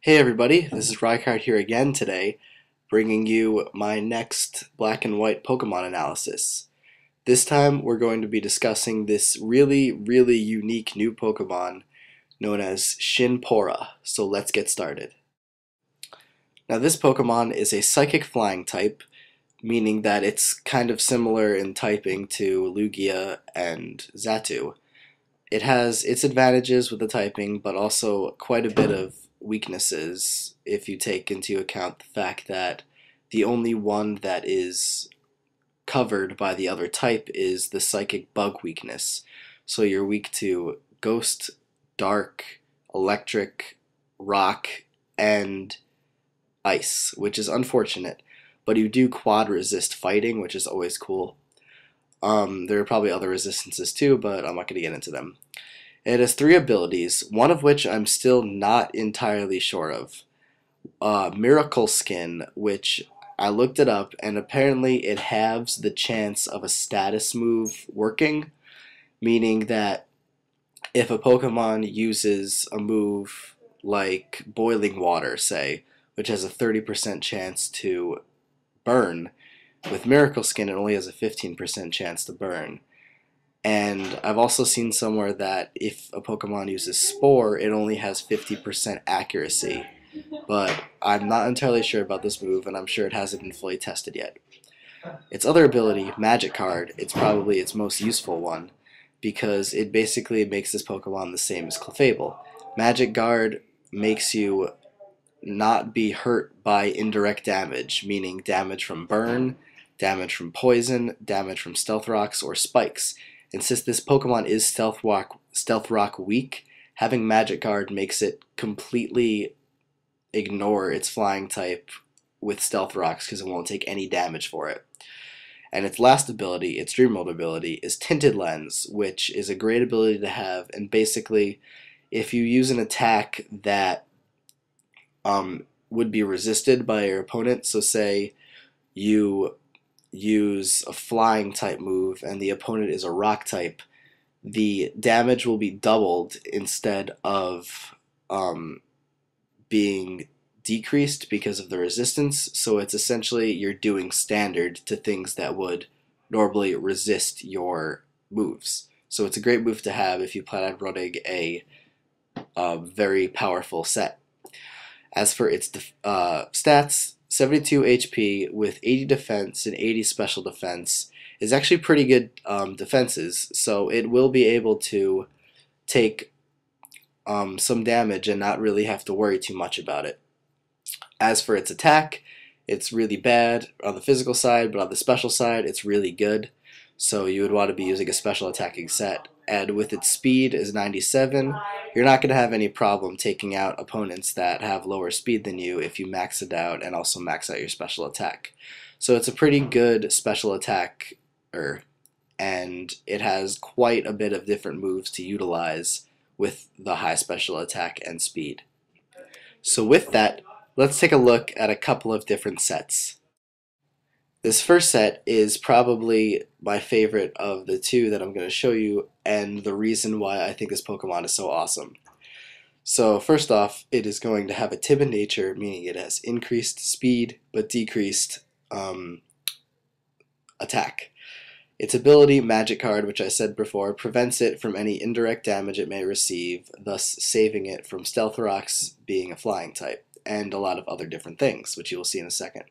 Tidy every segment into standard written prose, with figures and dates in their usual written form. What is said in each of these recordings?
Hey everybody, this is Rykard here again today, bringing you my next black and white Pokemon analysis. This time we're going to be discussing this really unique new Pokemon known as Shinpora, so let's get started. Now this Pokemon is a Psychic Flying type, meaning that it's kind of similar in typing to Lugia and Xatu. It has its advantages with the typing, but also quite a bit of weaknesses if you take into account the fact that the only one that is covered by the other type is the psychic bug weakness. So you're weak to ghost, dark, electric, rock, and ice, which is unfortunate. But you do quad resist fighting, which is always cool. There are probably other resistances too, but I'm not going to get into them. It has three abilities, one of which I'm still not entirely sure of. Miracle Skin, which I looked it up, and apparently it halves the chance of a status move working, meaning that if a Pokemon uses a move like Boiling Water, say, which has a 30% chance to burn, with Miracle Skin it only has a 15% chance to burn. And I've also seen somewhere that if a Pokemon uses Spore, it only has 50% accuracy. But I'm not entirely sure about this move, and I'm sure it hasn't been fully tested yet. Its other ability, Magic Card, it's probably its most useful one, because it basically makes this Pokemon the same as Clefable. Magic Guard makes you not be hurt by indirect damage, meaning damage from burn, damage from poison, damage from Stealth Rocks, or spikes. And since this Pokemon is Stealth Rock weak, having Magic Guard makes it completely ignore its flying type with Stealth Rocks because it won't take any damage for it. And its last ability, its Dream Mode ability, is Tinted Lens, which is a great ability to have. And basically, if you use an attack that would be resisted by your opponent, so say you use a flying type move and the opponent is a rock type, the damage will be doubled instead of being decreased because of the resistance. So it's essentially you're doing standard to things that would normally resist your moves. So it's a great move to have if you plan on running a very powerful set. As for its stats, 72 HP with 80 defense and 80 special defense is actually pretty good defenses, so it will be able to take some damage and not really have to worry too much about it. As for its attack, it's really bad on the physical side, but on the special side, it's really good. So you would want to be using a special attacking set. And with its speed is 97, you're not going to have any problem taking out opponents that have lower speed than you if you max it out and also max out your special attack. So it's a pretty good special attack, and it has quite a bit of different moves to utilize with the high special attack and speed. So with that, let's take a look at a couple of different sets. This first set is probably my favorite of the two that I'm going to show you, and the reason why I think this Pokemon is so awesome. So first off, it is going to have a timid nature, meaning it has increased speed but decreased attack. Its ability, Magic Card, which I said before, prevents it from any indirect damage it may receive, thus saving it from Stealth Rocks being a flying type, and a lot of other different things, which you will see in a second.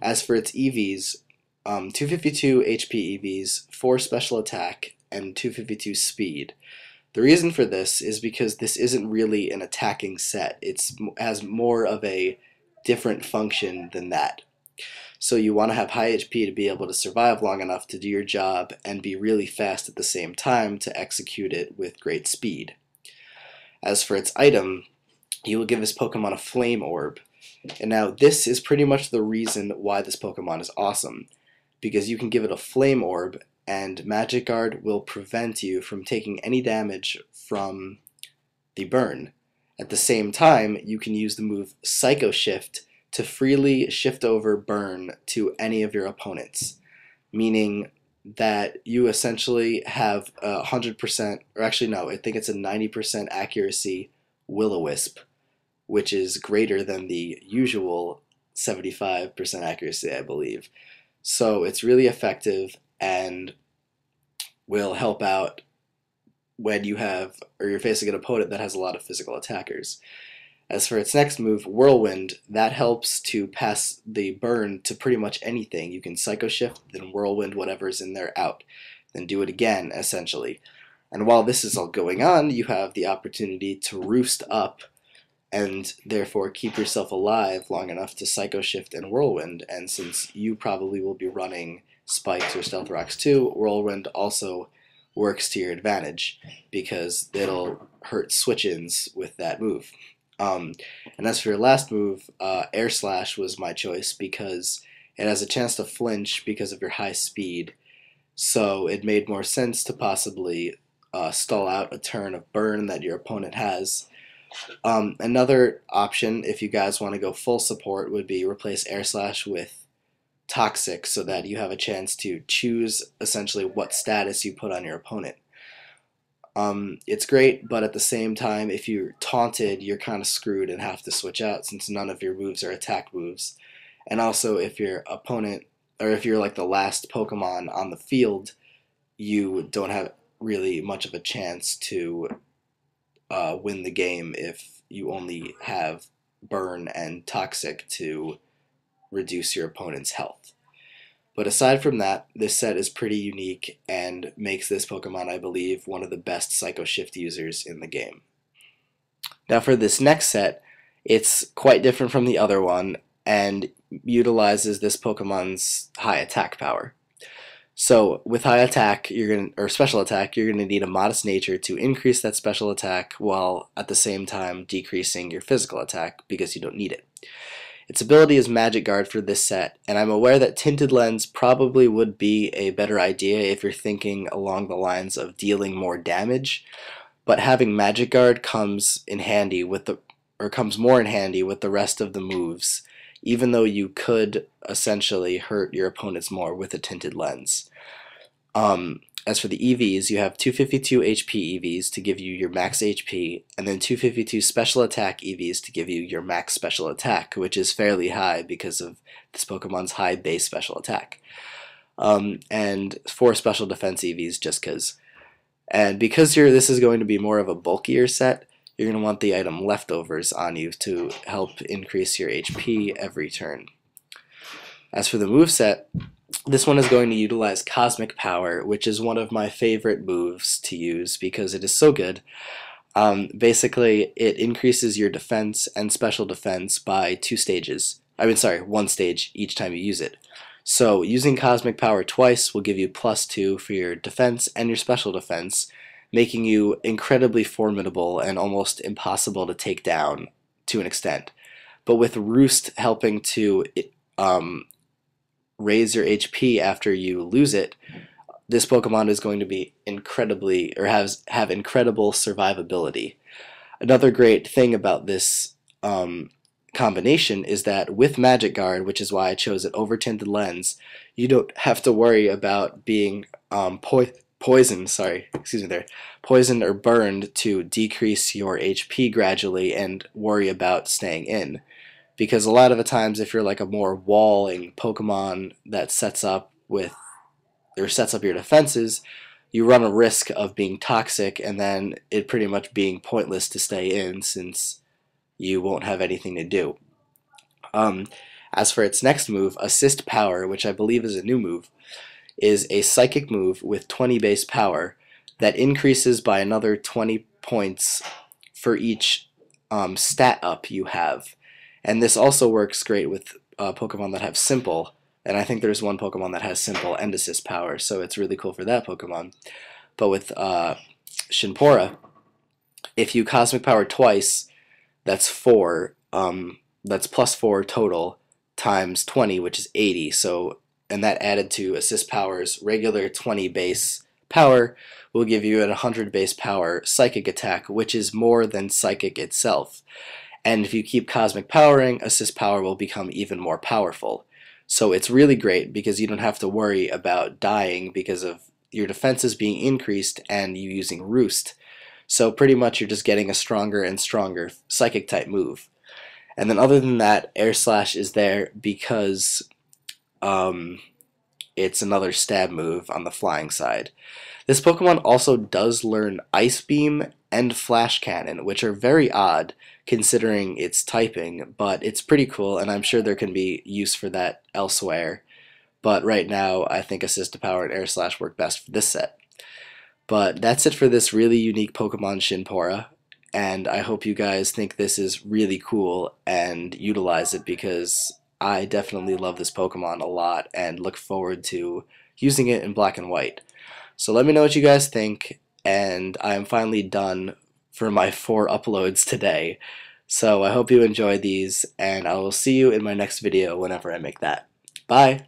As for its EVs, 252 HP EVs, 4 special attack, and 252 speed. The reason for this is because this isn't really an attacking set. It has more of a different function than that. So you want to have high HP to be able to survive long enough to do your job and be really fast at the same time to execute it with great speed. As for its item, you will give this Pokemon a Flame Orb. And now this is pretty much the reason why this Pokemon is awesome, because you can give it a Flame Orb and Magic Guard will prevent you from taking any damage from the burn. At the same time, you can use the move Psycho Shift to freely shift over burn to any of your opponents, meaning that you essentially have 100%, or actually no, I think it's a 90% accuracy Will-O-Wisp which is greater than the usual 75% accuracy, I believe. So it's really effective and will help out when you have, or you're facing an opponent that has a lot of physical attackers. As for its next move, Whirlwind, that helps to pass the burn to pretty much anything. You can Psycho Shift, then Whirlwind whatever's in there out, then do it again, essentially. And while this is all going on, you have the opportunity to roost up and therefore keep yourself alive long enough to Psycho Shift and Whirlwind. And since you probably will be running Spikes or Stealth Rocks too, Whirlwind also works to your advantage because it'll hurt switch-ins with that move. And as for your last move, Air Slash was my choice because it has a chance to flinch because of your high speed, so it made more sense to possibly stall out a turn of burn that your opponent has. Another option, if you guys want to go full support, would be replace Air Slash with Toxic so that you have a chance to choose essentially what status you put on your opponent. It's great, but at the same time, if you're taunted, you're kind of screwed and have to switch out since none of your moves are attack moves. And also, if your opponent, or if you're like the last Pokemon on the field, you don't have really much of a chance to win the game if you only have Burn and Toxic to reduce your opponent's health. But aside from that, this set is pretty unique and makes this Pokemon, I believe, one of the best Psycho Shift users in the game. Now for this next set, it's quite different from the other one and utilizes this Pokemon's high attack power. So with high attack, or special attack, you're gonna need a modest nature to increase that special attack while at the same time decreasing your physical attack because you don't need it. Its ability is Magic Guard for this set, and I'm aware that Tinted Lens probably would be a better idea if you're thinking along the lines of dealing more damage, but having Magic Guard comes in handy comes more in handy with the rest of the moves, even though you could essentially hurt your opponents more with a Tinted Lens. As for the EVs, you have 252 HP EVs to give you your max HP, and then 252 special attack EVs to give you your max special attack, which is fairly high because of this Pokemon's high base special attack. And 4 special defense EVs just because. And because this is going to be more of a bulkier set, you're going to want the item Leftovers on you to help increase your HP every turn. As for the moveset, this one is going to utilize Cosmic Power, which is one of my favorite moves to use because it is so good. Basically, it increases your defense and special defense by 2 stages. One stage each time you use it. So using Cosmic Power twice will give you +2 for your defense and your special defense, making you incredibly formidable and almost impossible to take down to an extent. But with Roost helping to raise your HP after you lose it, this Pokemon is going to be have incredible survivability. Another great thing about this combination is that with Magic Guard, which is why I chose it over Tinted Lens, you don't have to worry about being poisoned or burned to decrease your HP gradually and worry about staying in. Because a lot of the times, if you're like a more walling Pokemon that sets up your defenses, you run a risk of being toxic and then it pretty much being pointless to stay in since you won't have anything to do. As for its next move, Assist Power, which I believe is a new move, is a psychic move with 20 base power that increases by another 20 points for each stat up you have. And this also works great with Pokemon that have Simple, and I think there's one Pokemon that has Simple and Assist Power, so it's really cool for that Pokemon. But with Shinpora, if you Cosmic Power twice, that's 4, that's +4 total, times 20, which is 80, and that added to Assist Power's regular 20 base power will give you an 100 base power Psychic attack, which is more than Psychic itself. And if you keep Cosmic Powering, Assist Power will become even more powerful. So it's really great because you don't have to worry about dying because of your defenses being increased and you using Roost. So pretty much you're just getting a stronger and stronger Psychic type move. And then other than that, Air Slash is there because it's another stab move on the flying side. This Pokemon also does learn Ice Beam and Flash Cannon, which are very odd considering its typing, but it's pretty cool, and I'm sure there can be use for that elsewhere. But right now, I think Assist Power and Air Slash work best for this set. But that's it for this really unique Pokemon Shinpora, and I hope you guys think this is really cool and utilize it, because I definitely love this Pokemon a lot and look forward to using it in Black and White. So let me know what you guys think, and I am finally done for my 4 uploads today. So I hope you enjoy these, and I will see you in my next video whenever I make that. Bye!